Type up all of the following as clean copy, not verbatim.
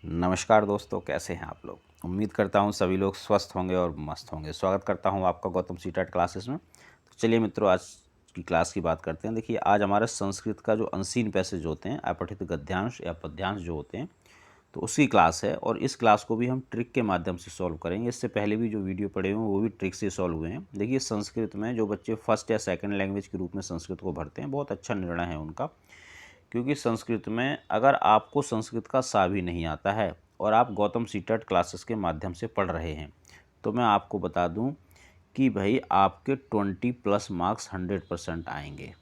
नमस्कार दोस्तों, कैसे हैं आप लोग। उम्मीद करता हूं सभी लोग स्वस्थ होंगे और मस्त होंगे। स्वागत करता हूं आपका गौतम सीटेट क्लासेस में। तो चलिए मित्रों, आज की क्लास की बात करते हैं। देखिए, आज हमारे संस्कृत का जो अनसीन पैसेज होते हैं, अपठित गद्यांश या पद्यांश जो होते हैं, तो उसकी क्लास है। और इस क्लास को भी हम ट्रिक के माध्यम से सॉल्व करेंगे। इससे पहले भी जो वीडियो पढ़े हुए हैं वो भी ट्रिक से सॉल्व हुए हैं। देखिए, संस्कृत में जो बच्चे फर्स्ट या सेकंड लैंग्वेज के रूप में संस्कृत को भरते हैं, बहुत अच्छा निर्णय है उनका। क्योंकि संस्कृत में अगर आपको संस्कृत का सा भी नहीं आता है और आप गौतम सीटेट क्लासेस के माध्यम से पढ़ रहे हैं, तो मैं आपको बता दूं कि भाई आपके 20+ मार्क्स 100% आएंगे।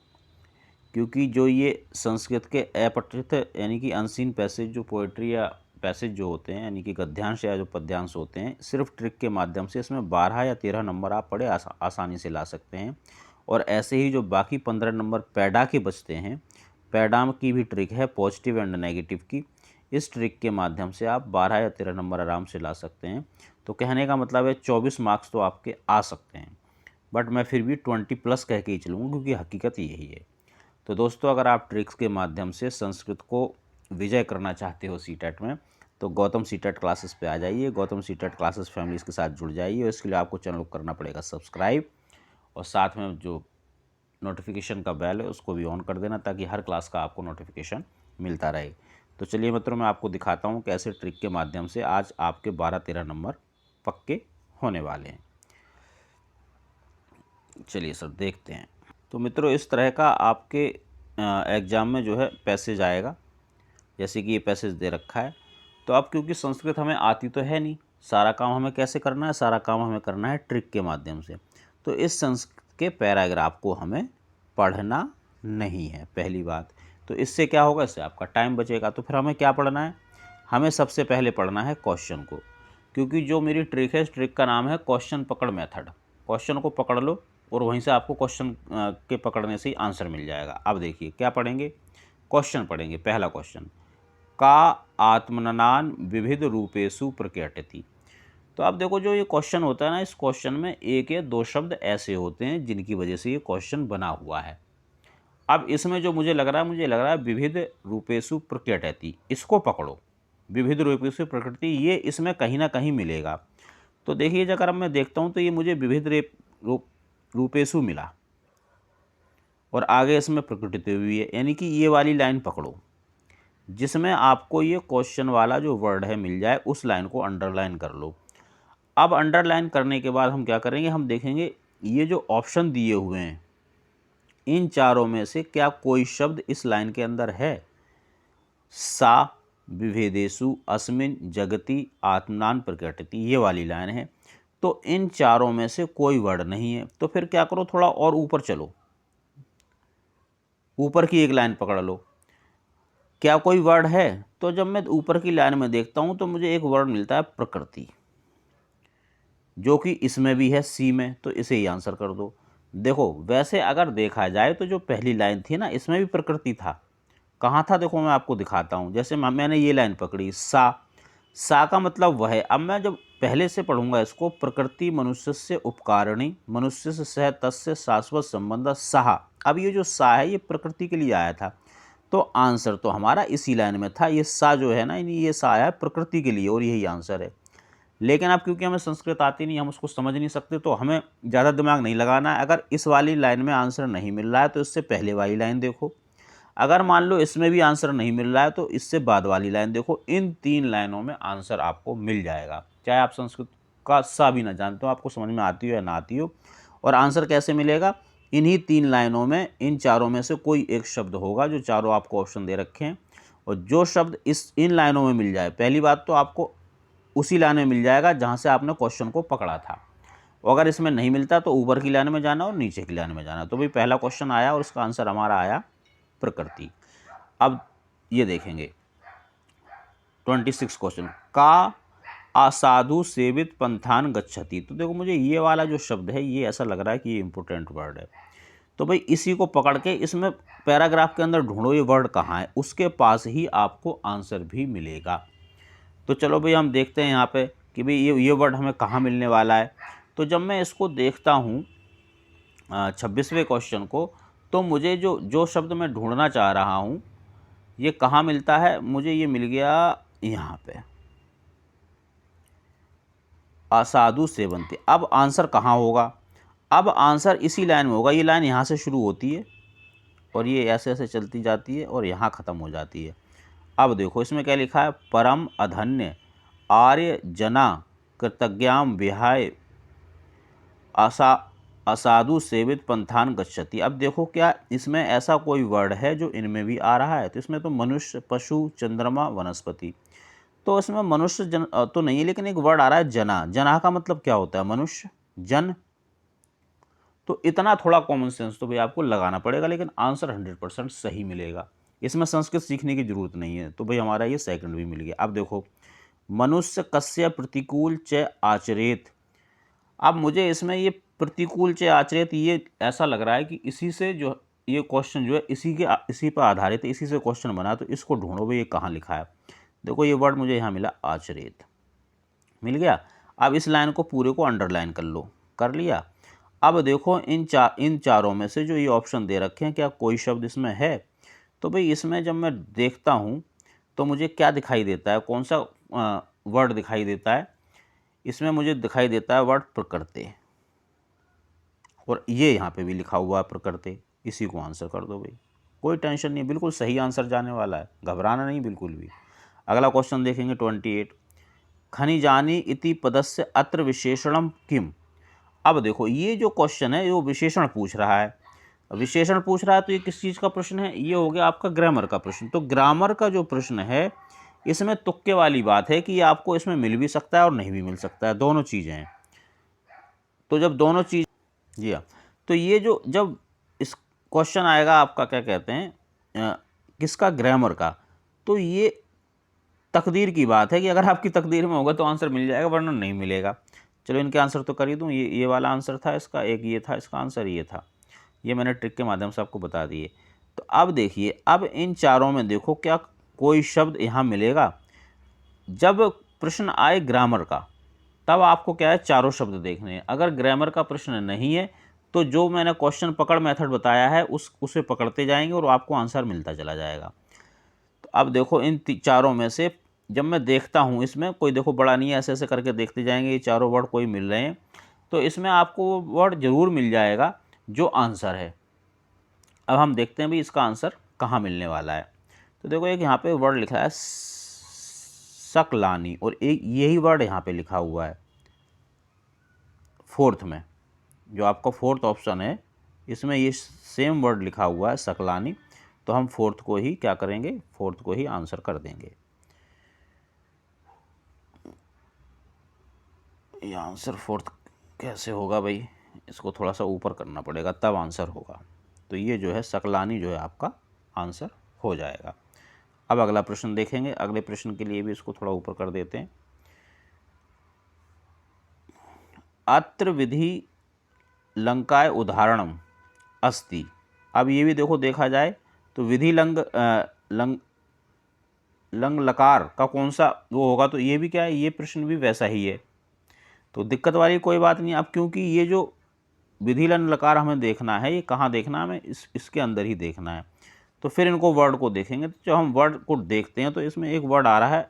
क्योंकि जो ये संस्कृत के अपठित यानी कि अनसीन पैसेज जो पोइट्री या पैसेज जो होते हैं, यानी कि गद्यांश या जो पद्यांश होते हैं, सिर्फ ट्रिक के माध्यम से इसमें 12 या 13 नंबर आप बड़े आसानी से ला सकते हैं। और ऐसे ही जो बाकी 15 नंबर पैडा के बचते हैं, पैडाम की भी ट्रिक है पॉजिटिव एंड नेगेटिव की। इस ट्रिक के माध्यम से आप 12 या 13 नंबर आराम से ला सकते हैं। तो कहने का मतलब है 24 मार्क्स तो आपके आ सकते हैं, बट मैं फिर भी 20+ कह के ही चलूँगा, क्योंकि हकीकत यही है। तो दोस्तों, अगर आप ट्रिक्स के माध्यम से संस्कृत को विजय करना चाहते हो सीटेट में, तो गौतम सीटेट क्लासेस पे आ जाइए। गौतम सीटेट क्लासेस फैमिलीज के साथ जुड़ जाइए। और इसके लिए आपको चैनल को करना पड़ेगा सब्सक्राइब, और साथ में जो नोटिफिकेशन का बेल है उसको भी ऑन कर देना, ताकि हर क्लास का आपको नोटिफिकेशन मिलता रहे। तो चलिए मित्रों, मैं आपको दिखाता हूँ कैसे ट्रिक के माध्यम से आज आपके 12-13 नंबर पक्के होने वाले हैं। चलिए सर, देखते हैं। तो मित्रों, इस तरह का आपके एग्ज़ाम में जो है पैसेज आएगा। जैसे कि ये पैसेज दे रखा है। तो अब क्योंकि संस्कृत हमें आती तो है नहीं, सारा काम हमें कैसे करना है, सारा काम हमें करना है ट्रिक के माध्यम से। तो इस संस्कृत के पैराग्राफ को हमें पढ़ना नहीं है, पहली बात। तो इससे क्या होगा, इससे आपका टाइम बचेगा। तो फिर हमें क्या पढ़ना है, हमें सबसे पहले पढ़ना है क्वेश्चन को। क्योंकि जो मेरी ट्रिक है, इस ट्रिक का नाम है क्वेश्चन पकड़ मेथड। क्वेश्चन को पकड़ लो और वहीं से आपको क्वेश्चन के पकड़ने से ही आंसर मिल जाएगा। अब देखिए क्या पढ़ेंगे, क्वेश्चन पढ़ेंगे। पहला क्वेश्चन, का आत्मनान विविध रूपेषु प्रकटति। तो अब देखो, जो ये क्वेश्चन होता है ना, इस क्वेश्चन में एक या दो शब्द ऐसे होते हैं जिनकी वजह से ये क्वेश्चन बना हुआ है। अब इसमें जो मुझे लग रहा है विविध रूपेषु प्रकटति, इसको पकड़ो। विविध रूपेषु प्रकृति, ये इसमें कहीं ना कहीं मिलेगा। तो देखिए, अगर अब मैं देखता हूँ तो ये मुझे विविध रूपेषु मिला, और आगे इसमें प्रकृति हुई है, यानी कि ये वाली लाइन पकड़ो जिसमें आपको ये क्वेश्चन वाला जो वर्ड है मिल जाए, उस लाइन को अंडरलाइन कर लो। अब अंडरलाइन करने के बाद हम क्या करेंगे, हम देखेंगे ये जो ऑप्शन दिए हुए हैं, इन चारों में से क्या कोई शब्द इस लाइन के अंदर है। सा विभेदेषु अस्मिन् जगति आत्मनान प्रकटति, ये वाली लाइन है। तो इन चारों में से कोई वर्ड नहीं है। तो फिर क्या करो, थोड़ा और ऊपर चलो, ऊपर की एक लाइन पकड़ लो, क्या कोई वर्ड है। तो जब मैं ऊपर की लाइन में देखता हूं तो मुझे एक वर्ड मिलता है प्रकृति, जो कि इसमें भी है, सी में। तो इसे ही आंसर कर दो। देखो, वैसे अगर देखा जाए तो जो पहली लाइन थी ना, इसमें भी प्रकृति था। कहाँ था, देखो मैं आपको दिखाता हूँ। जैसे मैंने ये लाइन पकड़ी, सा का मतलब वह है। अब मैं जब पहले से पढ़ूंगा इसको, प्रकृति मनुष्य से उपकारिणी, मनुष्य से सह तस्य शाश्वत संबंध सहा। अब ये जो सा है, ये प्रकृति के लिए आया था। तो आंसर तो हमारा इसी लाइन में था। ये सा जो है ना, ये सा आया प्रकृति के लिए, और यही आंसर है। लेकिन अब क्योंकि हमें संस्कृत आती नहीं, हम उसको समझ नहीं सकते, तो हमें ज़्यादा दिमाग नहीं लगाना है। अगर इस वाली लाइन में आंसर नहीं मिल रहा है तो इससे पहले वाली लाइन देखो। अगर मान लो इसमें भी आंसर नहीं मिल रहा है तो इससे बाद वाली लाइन देखो। इन 3 लाइनों में आंसर आपको मिल जाएगा, चाहे आप संस्कृत का सा भी ना जानते हो, आपको समझ में आती हो या ना आती हो। और आंसर कैसे मिलेगा, इन्हीं 3 लाइनों में, इन चारों में से कोई एक शब्द होगा, जो चारों आपको ऑप्शन दे रखे हैं। और जो शब्द इन लाइनों में मिल जाए, पहली बात तो आपको उसी लाइन में मिल जाएगा जहाँ से आपने क्वेश्चन को पकड़ा था। और अगर इसमें नहीं मिलता तो ऊपर की लाइन में जाना और नीचे की लाइन में जाना। तो भाई पहला क्वेश्चन आया और उसका आंसर हमारा आया प्रकृति। अब ये देखेंगे 26 क्वेश्चन, का असाधु सेवित पंथान गच्छति। तो देखो, मुझे ये वाला जो शब्द है, ये ऐसा लग रहा है कि ये इंपॉर्टेंट वर्ड है। तो भाई इसी को पकड़ के इसमें पैराग्राफ के अंदर ढूंढो ये वर्ड कहाँ है, उसके पास ही आपको आंसर भी मिलेगा। तो चलो भाई, हम देखते हैं यहाँ पे कि भाई ये वर्ड हमें कहाँ मिलने वाला है। तो जब मैं इसको देखता हूँ 26वें क्वेश्चन को, तो मुझे जो शब्द मैं ढूंढना चाह रहा हूँ, ये कहाँ मिलता है, मुझे ये मिल गया यहाँ पे। असाधु सेवन्ते। अब आंसर कहाँ होगा? अब आंसर इसी लाइन में होगा। ये लाइन यहाँ से शुरू होती है और ये ऐसे ऐसे चलती जाती है और यहाँ ख़त्म हो जाती है। अब देखो इसमें क्या लिखा है, परम अधन्य आर्य जना कृतज्ञाम विहाय असाधु सेवित पंथान गच्छति। अब देखो क्या इसमें ऐसा कोई वर्ड है जो इनमें भी आ रहा है? तो इसमें तो मनुष्य, पशु, चंद्रमा, वनस्पति, तो इसमें मनुष्य जन तो नहीं है, लेकिन एक वर्ड आ रहा है जना। जना का मतलब क्या होता है? मनुष्य, जन। तो इतना थोड़ा कॉमन सेंस तो भाई आपको लगाना पड़ेगा, लेकिन आंसर 100% सही मिलेगा। इसमें संस्कृत सीखने की जरूरत नहीं है। तो भाई हमारा ये सेकंड भी मिल गया। अब देखो, मनुष्य कस्य प्रतिकूल च आचरेत। अब मुझे इसमें ये प्रतिकूल च आचरेत, ये ऐसा लग रहा है कि इसी से जो ये क्वेश्चन जो है इसी पर आधारित है, इसी से क्वेश्चन बना। तो इसको ढूंढो भाई ये कहाँ लिखा है। देखो ये वर्ड मुझे यहाँ मिला, आचरेत, मिल गया। अब इस लाइन को पूरे को अंडरलाइन कर लो, कर लिया। अब देखो इन चारों में से जो ये ऑप्शन दे रखे हैं, क्या कोई शब्द इसमें है? तो भाई इसमें जब मैं देखता हूँ तो मुझे क्या दिखाई देता है, कौन सा वर्ड दिखाई देता है? इसमें मुझे दिखाई देता है वर्ड प्रकृति, और ये यहाँ पे भी लिखा हुआ है प्रकृति। इसी को आंसर कर दो भाई, कोई टेंशन नहीं, बिल्कुल सही आंसर जाने वाला है, घबराना नहीं बिल्कुल भी। अगला क्वेश्चन देखेंगे 28, खनिजानी इति पदस्य अत्र विशेषणम किम। अब देखो ये जो क्वेश्चन है, ये विशेषण पूछ रहा है। विशेषण पूछ रहा है तो ये किस चीज़ का प्रश्न है? ये हो गया आपका ग्रामर का प्रश्न। तो ग्रामर का जो प्रश्न है, इसमें तुक्के वाली बात है कि ये आपको इसमें मिल भी सकता है और नहीं भी मिल सकता है, दोनों चीज़ें हैं। तो जब दोनों चीज़, जी हाँ, तो ये जो जब इस क्वेश्चन आएगा आपका, क्या कहते हैं, किसका? ग्रामर का, तो ये तकदीर की बात है कि अगर आपकी तकदीर में होगा तो आंसर मिल जाएगा, वरना नहीं मिलेगा। चलो इनके आंसर तो कर ही दूँ। ये वाला आंसर था इसका, एक ये था, इसका आंसर ये था। ये मैंने ट्रिक के माध्यम से आपको बता दिए। तो अब देखिए, अब इन चारों में देखो क्या कोई शब्द यहाँ मिलेगा? जब प्रश्न आए ग्रामर का, तब आपको क्या है, चारों शब्द देखने हैं। अगर ग्रामर का प्रश्न नहीं है तो जो मैंने क्वेश्चन पकड़ मेथड बताया है उसे पकड़ते जाएंगे और आपको आंसर मिलता चला जाएगा। तो अब देखो इन चारों में से जब मैं देखता हूँ, इसमें कोई देखो बड़ा नहीं है, ऐसे ऐसे करके देखते जाएंगे, ये चारों वर्ड कोई मिल रहे हैं, तो इसमें आपको वो वर्ड जरूर मिल जाएगा जो आंसर है। अब हम देखते हैं भी इसका आंसर कहाँ मिलने वाला है। तो देखो एक यहाँ पे वर्ड लिखा है सकलानी, और एक यही वर्ड यहाँ पे लिखा हुआ है फोर्थ में, जो आपका फोर्थ ऑप्शन है, इसमें ये सेम वर्ड लिखा हुआ है सकलानी। तो हम फोर्थ को ही क्या करेंगे, फोर्थ को ही आंसर कर देंगे। ये आंसर फोर्थ कैसे होगा भाई, इसको थोड़ा सा ऊपर करना पड़ेगा तब आंसर होगा। तो ये जो है सकलानी जो है आपका आंसर हो जाएगा। अब अगला प्रश्न देखेंगे। अगले प्रश्न के लिए भी इसको थोड़ा ऊपर कर देते हैं। अत्र विधि लंकाय उदाहरणम अस्ति। अब ये भी देखो देखा जाए तो विधि लंग लकार का कौन सा वो होगा, तो ये भी क्या है, ये प्रश्न भी वैसा ही है। तो दिक्कत वाली कोई बात नहीं। अब क्योंकि ये जो विधि लंग लकार हमें देखना है, ये कहाँ देखना है, हमें इसके अंदर ही देखना है। तो फिर इनको वर्ड को देखेंगे। तो जब हम वर्ड को देखते हैं तो इसमें एक वर्ड आ रहा है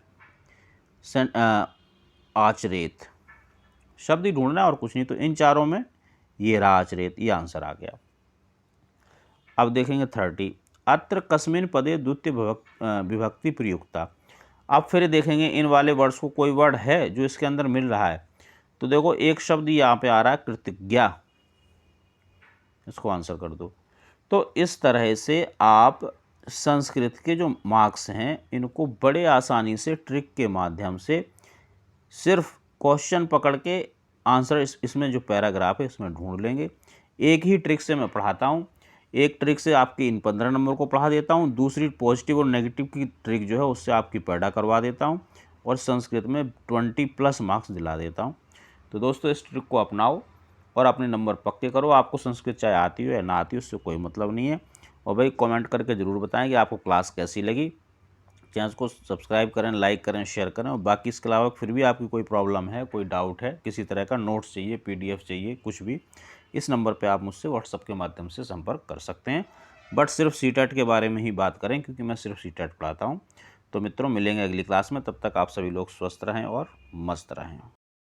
आचरेत, शब्द ही ढूंढना है और कुछ नहीं। तो इन चारों में ये रहा आचरेत, ये आंसर आ गया। अब देखेंगे 30, अत्र कस्मिन पदे द्वितीय विभक्ति प्रयुक्ता। अब फिर देखेंगे इन वाले वर्ड्स को कोई वर्ड है जो इसके अंदर मिल रहा है। तो देखो एक शब्द यहाँ पे आ रहा है कृतज्ञा, इसको आंसर कर दो। तो इस तरह से आप संस्कृत के जो मार्क्स हैं इनको बड़े आसानी से ट्रिक के माध्यम से सिर्फ क्वेश्चन पकड़ के आंसर इसमें जो पैराग्राफ है इसमें ढूंढ लेंगे। एक ही ट्रिक से मैं पढ़ाता हूँ, एक ट्रिक से आपकी इन 15 नंबर को पढ़ा देता हूँ, दूसरी पॉजिटिव और नेगेटिव की ट्रिक जो है उससे आपकी पैदा करवा देता हूँ, और संस्कृत में 20+ मार्क्स दिला देता हूँ। तो दोस्तों इस ट्रिक को अपनाओ और अपने नंबर पक्के करो। आपको संस्कृत चाहे आती हो या ना आती हो, उससे कोई मतलब नहीं है। और भाई कमेंट करके ज़रूर बताएं कि आपको क्लास कैसी लगी। चैनल को सब्सक्राइब करें, लाइक करें, शेयर करें। और बाकी इसके अलावा फिर भी आपकी कोई प्रॉब्लम है, कोई डाउट है, किसी तरह का नोट्स चाहिए, PDF चाहिए, कुछ भी, इस नंबर पे आप मुझसे व्हाट्सएप के माध्यम से संपर्क कर सकते हैं। बट सिर्फ CTET के बारे में ही बात करें, क्योंकि मैं सिर्फ CTET पढ़ाता हूँ। तो मित्रों मिलेंगे अगली क्लास में, तब तक आप सभी लोग स्वस्थ रहें और मस्त रहें।